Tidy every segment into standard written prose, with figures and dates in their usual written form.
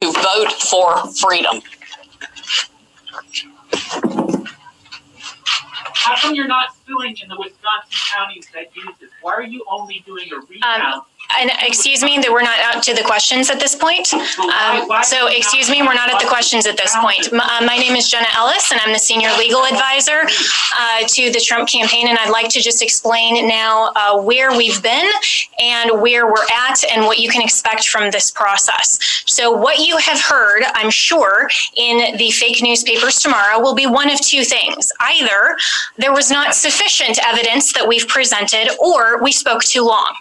to vote for freedom. How come you're not suing in the Wisconsin counties that use this? Why are you only doing a recount? And excuse me, that we're not out to the questions at this point. So excuse me, we're not at the questions at this point. My name is Jenna Ellis, and I'm the senior legal advisor to the Trump campaign. And I'd like to just explain now where we've been and where we're at and what you can expect from this process. So what you have heard, I'm sure, in the fake newspapers tomorrow will be one of two things. Either there was not sufficient evidence that we've presented, or we spoke too long.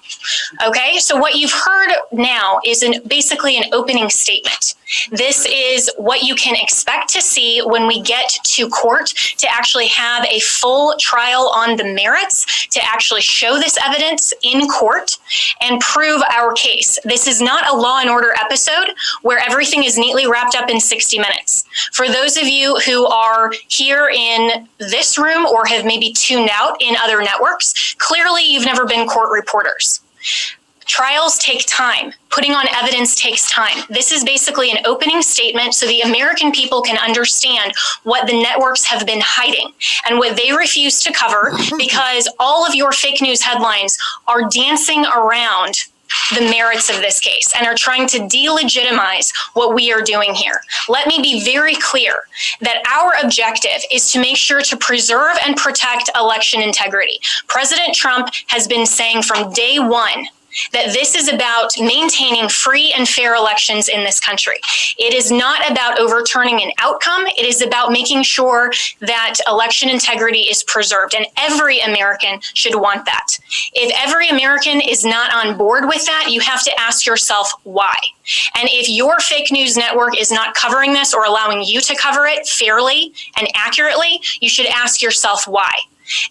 Okay, so what you've heard now is basically an opening statement. This is what you can expect to see when we get to court to actually have a full trial on the merits, to actually show this evidence in court and prove our case. This is not a Law and Order episode where everything is neatly wrapped up in 60 minutes. For those of you who are here in this room or have maybe tuned out in other networks, clearly you've never been court reporters. Trials take time. Putting on evidence takes time. This is basically an opening statement so the American people can understand what the networks have been hiding and what they refuse to cover, because all of your fake news headlines are dancing around the merits of this case and are trying to delegitimize what we are doing here. Let me be very clear that our objective is to make sure to preserve and protect election integrity. President Trump has been saying from day one that this is about maintaining free and fair elections in this country. It is not about overturning an outcome. It is about making sure that election integrity is preserved, and every American should want that. If every American is not on board with that, you have to ask yourself why. And if your fake news network is not covering this or allowing you to cover it fairly and accurately, you should ask yourself why.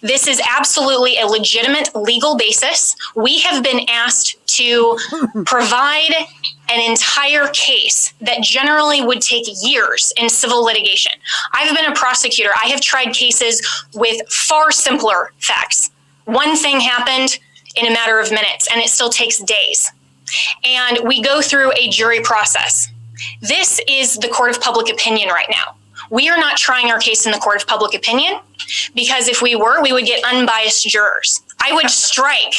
This is absolutely a legitimate legal basis. We have been asked to provide an entire case that generally would take years in civil litigation. I've been a prosecutor. I have tried cases with far simpler facts. One thing happened in a matter of minutes, and it still takes days. And we go through a jury process. This is the court of public opinion right now. We are not trying our case in the court of public opinion, because if we were, we would get unbiased jurors. I would strike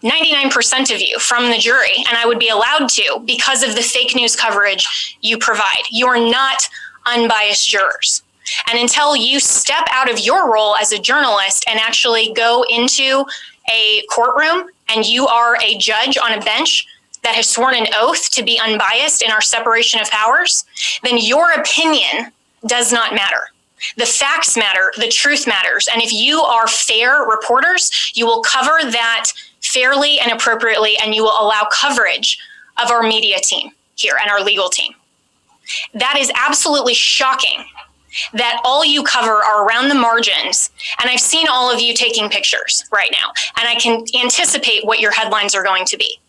99% of you from the jury, and I would be allowed to because of the fake news coverage you provide. You are not unbiased jurors. And until you step out of your role as a journalist and actually go into a courtroom and you are a judge on a bench that has sworn an oath to be unbiased in our separation of powers, then your opinion does not matter. The facts matter, the truth matters. And if you are fair reporters, you will cover that fairly and appropriately, and you will allow coverage of our media team here and our legal team. That is absolutely shocking that all you cover are around the margins. And I've seen all of you taking pictures right now, and I can anticipate what your headlines are going to be.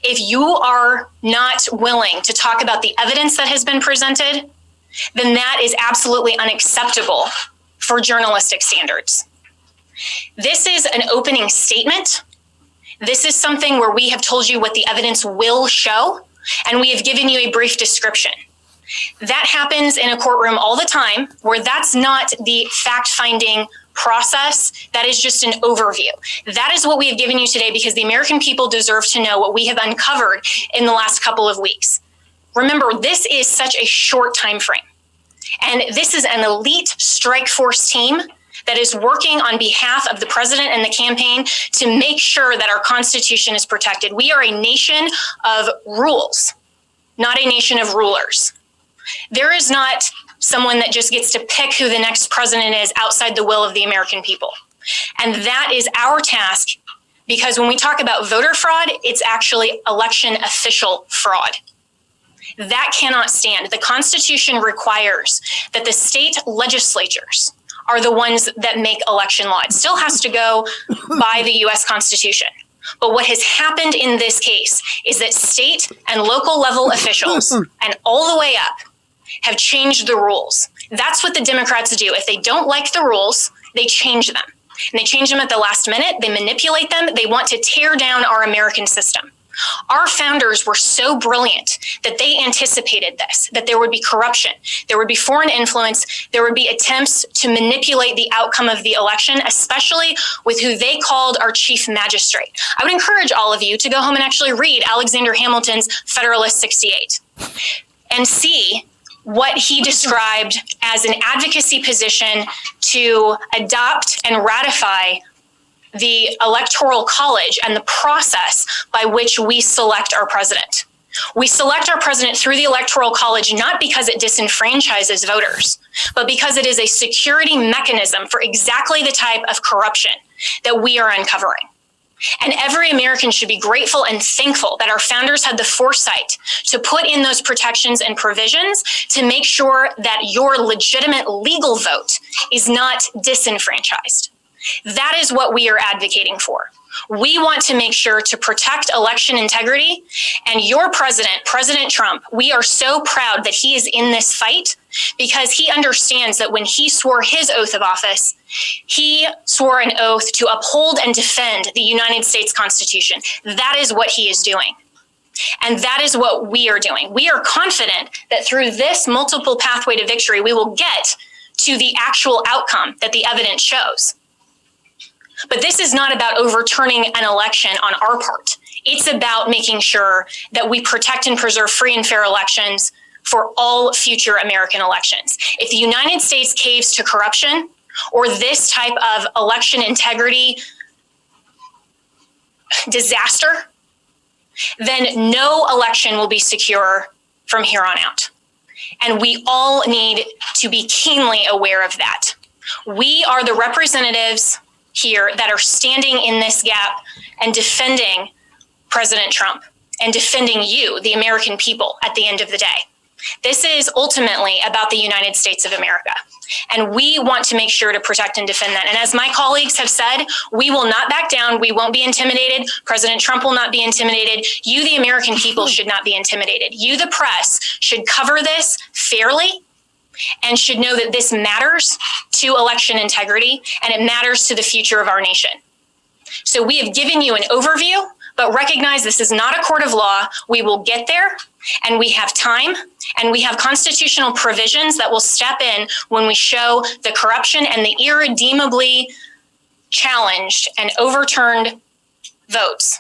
If you are not willing to talk about the evidence that has been presented, then that is absolutely unacceptable for journalistic standards. This is an opening statement. This is something where we have told you what the evidence will show, and we have given you a brief description. That happens in a courtroom all the time, where that's not the fact-finding process. That is just an overview. That is what we have given you today, because the American people deserve to know what we have uncovered in the last couple of weeks. Remember, this is such a short time frame. And this is an elite strike force team that is working on behalf of the president and the campaign to make sure that our Constitution is protected. We are a nation of rules, not a nation of rulers. There is not someone that just gets to pick who the next president is outside the will of the American people. And that is our task, because when we talk about voter fraud, it's actually election official fraud. That cannot stand. The Constitution requires that the state legislatures are the ones that make election law. It still has to go by the U.S. Constitution. But what has happened in this case is that state and local level officials, and all the way up, have changed the rules. That's what the Democrats do. If they don't like the rules, they change them. And they change them at the last minute. They manipulate them. They want to tear down our American system. Our founders were so brilliant that they anticipated this, that there would be corruption, there would be foreign influence, there would be attempts to manipulate the outcome of the election, especially with who they called our chief magistrate. I would encourage all of you to go home and actually read Alexander Hamilton's Federalist 68 and see what he described as an advocacy position to adopt and ratify the Electoral College and the process by which we select our president. We select our president through the Electoral College not because it disenfranchises voters, but because it is a security mechanism for exactly the type of corruption that we are uncovering. And every American should be grateful and thankful that our founders had the foresight to put in those protections and provisions to make sure that your legitimate legal vote is not disenfranchised. That is what we are advocating for. We want to make sure to protect election integrity. And your president, President Trump, we are so proud that he is in this fight because he understands that when he swore his oath of office, he swore an oath to uphold and defend the United States Constitution. That is what he is doing. And that is what we are doing. We are confident that through this multiple pathway to victory, we will get to the actual outcome that the evidence shows. But this is not about overturning an election on our part. It's about making sure that we protect and preserve free and fair elections for all future American elections. If the United States caves to corruption or this type of election integrity disaster, then no election will be secure from here on out. And we all need to be keenly aware of that. We are the representatives here that are standing in this gap and defending President Trump and defending you, the American people, at the end of the day. This is ultimately about the United States of America. And we want to make sure to protect and defend that. And as my colleagues have said, we will not back down. We won't be intimidated. President Trump will not be intimidated. You, the American people, should not be intimidated. You, the press, should cover this fairly and should know that this matters to election integrity and it matters to the future of our nation. So we have given you an overview, but recognize this is not a court of law. We will get there, and we have time, and we have constitutional provisions that will step in when we show the corruption and the irredeemably challenged and overturned votes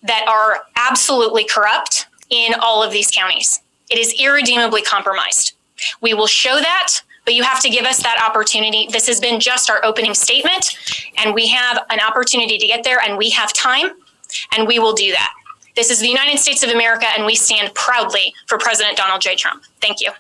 that are absolutely corrupt in all of these counties. It is irredeemably compromised. We will show that, but you have to give us that opportunity. This has been just our opening statement, and we have an opportunity to get there, and we have time, and we will do that. This is the United States of America, and we stand proudly for President Donald J. Trump. Thank you.